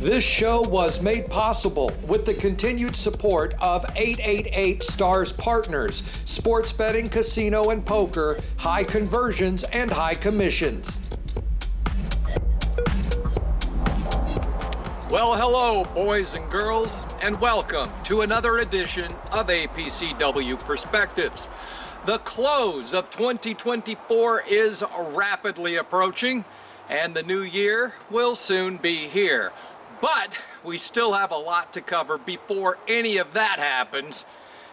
This show was made possible with the continued support of 888 Stars Partners, sports betting, casino, and poker, high conversions, and high commissions. Well, hello, boys and girls, and welcome to another edition of APCW Perspectives. The close of 2024 is rapidly approaching, and the new year will soon be here. But we still have a lot to cover before any of that happens.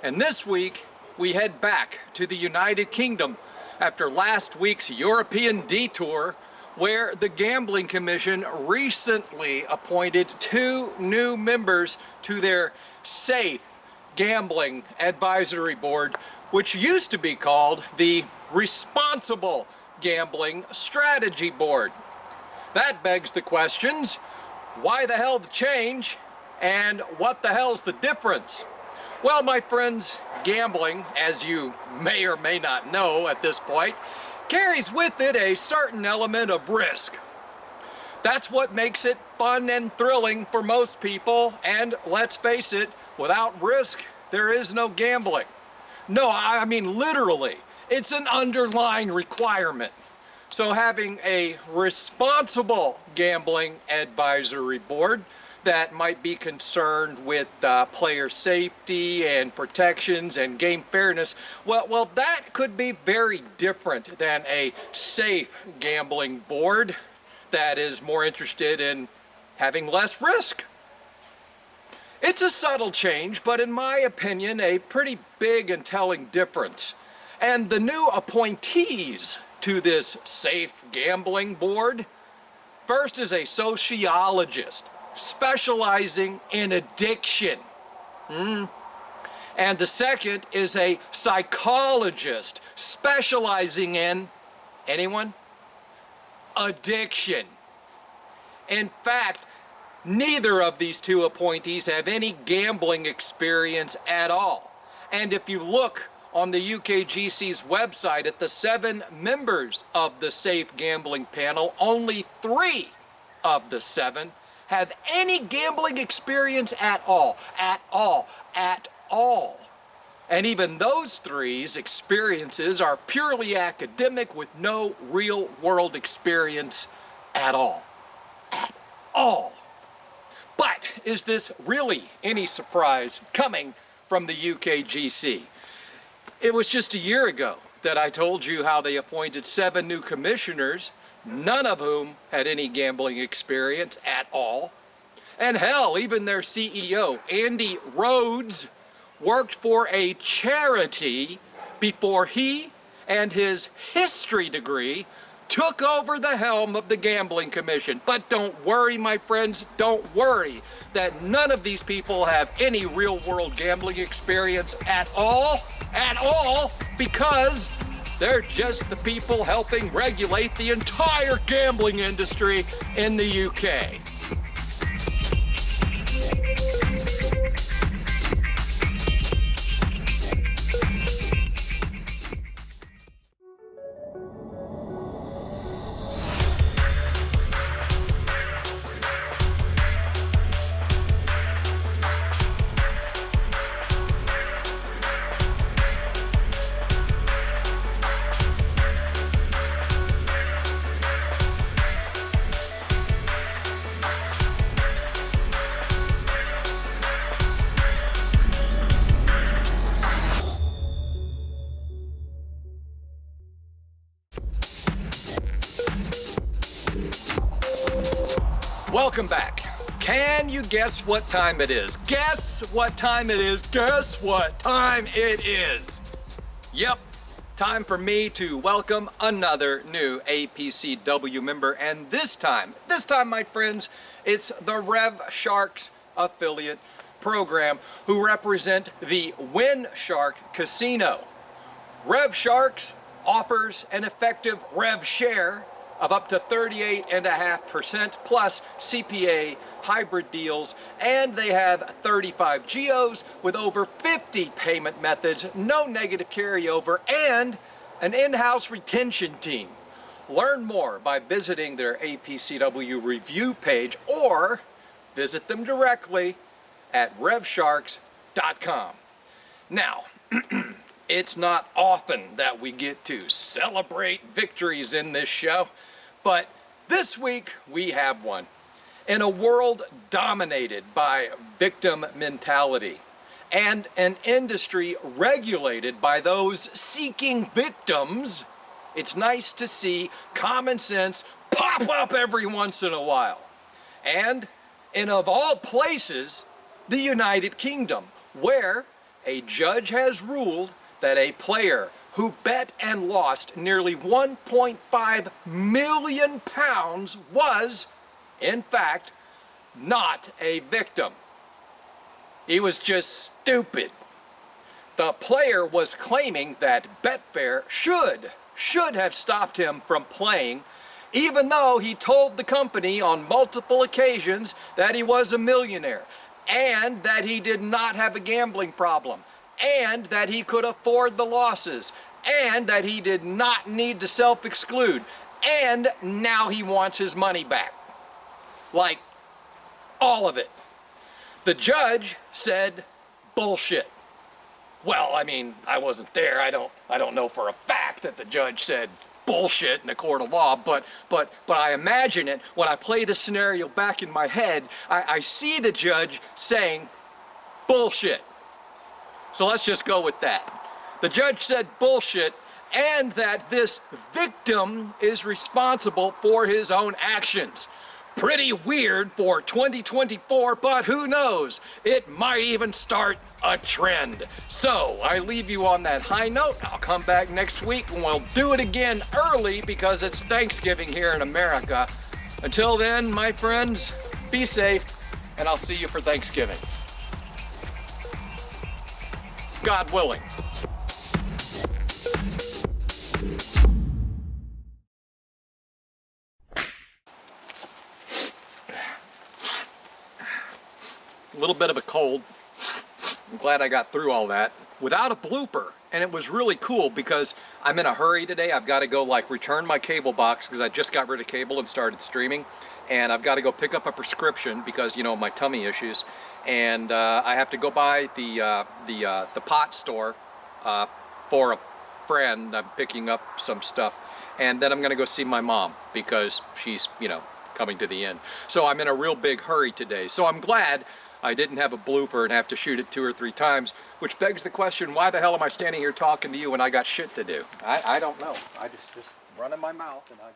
And this week, we head back to the United Kingdom after last week's European detour, where the Gambling Commission recently appointed 2 new members to their Safe Gambling Advisory Board, which used to be called the Responsible Gambling Strategy Board. That begs the questions: why the hell the change, and what the hell's the difference? Well, my friends, gambling, as you may or may not know at this point, carries with it a certain element of risk. That's what makes it fun and thrilling for most people, and let's face it, without risk, there is no gambling. No, I mean literally, it's an underlying requirement. So having a responsible gambling advisory board that might be concerned with player safety and protections and game fairness, well, that could be very different than a safe gambling board that is more interested in having less risk. It's a subtle change, but in my opinion, a pretty big and telling difference. And the new appointees to this Safe Gambling Board, first is a sociologist specializing in addiction. And the second is a psychologist specializing in, anyone? Addiction. In fact, neither of these 2 appointees have any gambling experience at all. And if you look on the UKGC's website at the 7 members of the Safe Gambling panel, only 3 of the 7 have any gambling experience at all. And even those 3's experiences are purely academic with no real world experience at all. But is this really any surprise coming from the UKGC? It was just a year ago that I told you how they appointed 7 new commissioners, none of whom had any gambling experience at all. And hell, even their CEO, Andy Rhodes, worked for a charity before he and his history degree took over the helm of the Gambling Commission. But don't worry, my friends, don't worry that none of these people have any real-world gambling experience at all, because they're just the people helping regulate the entire gambling industry in the UK. Welcome back. Can you guess what time it is? Guess what time it is? Guess what time it is? Yep, time for me to welcome another new APCW member, and this time, my friends, it's the Rev Sharks affiliate program who represent the Win Shark Casino. Rev Sharks offers an effective rev share of up to 38.5% plus CPA hybrid deals, and they have 35 geos with over 50 payment methods, no negative carryover, and an in-house retention team. Learn more by visiting their APCW review page or visit them directly at revsharks.com. Now, it's not often that we get to celebrate victories in this show, but this week we have one. In a world dominated by victim mentality and an industry regulated by those seeking victims, it's nice to see common sense pop up every once in a while. And in, of all places, the United Kingdom, where a judge has ruled that a player who bet and lost nearly 1.5 million pounds was, in fact, not a victim. He was just stupid. The player was claiming that Betfair should have stopped him from playing, even though he told the company on multiple occasions that he was a millionaire, and that he did not have a gambling problem, and that he could afford the losses, and that he did not need to self-exclude, and now he wants his money back. Like, all of it. The judge said, bullshit. Well, I mean, I wasn't there. I don't know for a fact that the judge said bullshit in a court of law, but I imagine it when I play the scenario back in my head. I see the judge saying bullshit. So let's just go with that. The judge said bullshit, and that this victim is responsible for his own actions. Pretty weird for 2024, but who knows? It might even start a trend. So I leave you on that high note. I'll come back next week and we'll do it again early because it's Thanksgiving here in America. Until then, my friends, be safe, and I'll see you for Thanksgiving. God willing. A little bit of a cold. I'm glad I got through all that without a blooper, and it was really cool because I'm in a hurry today. I've got to go return my cable box because I just got rid of cable and started streaming, and I've got to go pick up a prescription because, you know, my tummy issues, and I have to go by the pot store for a friend. I'm picking up some stuff, and then I'm going to go see my mom because she's, you know, coming to the end. So I'm in a real big hurry today. So I'm glad I didn't have a blooper and have to shoot it 2 or 3 times, which begs the question, why the hell am I standing here talking to you when I got shit to do? I don't know. I just running my mouth and I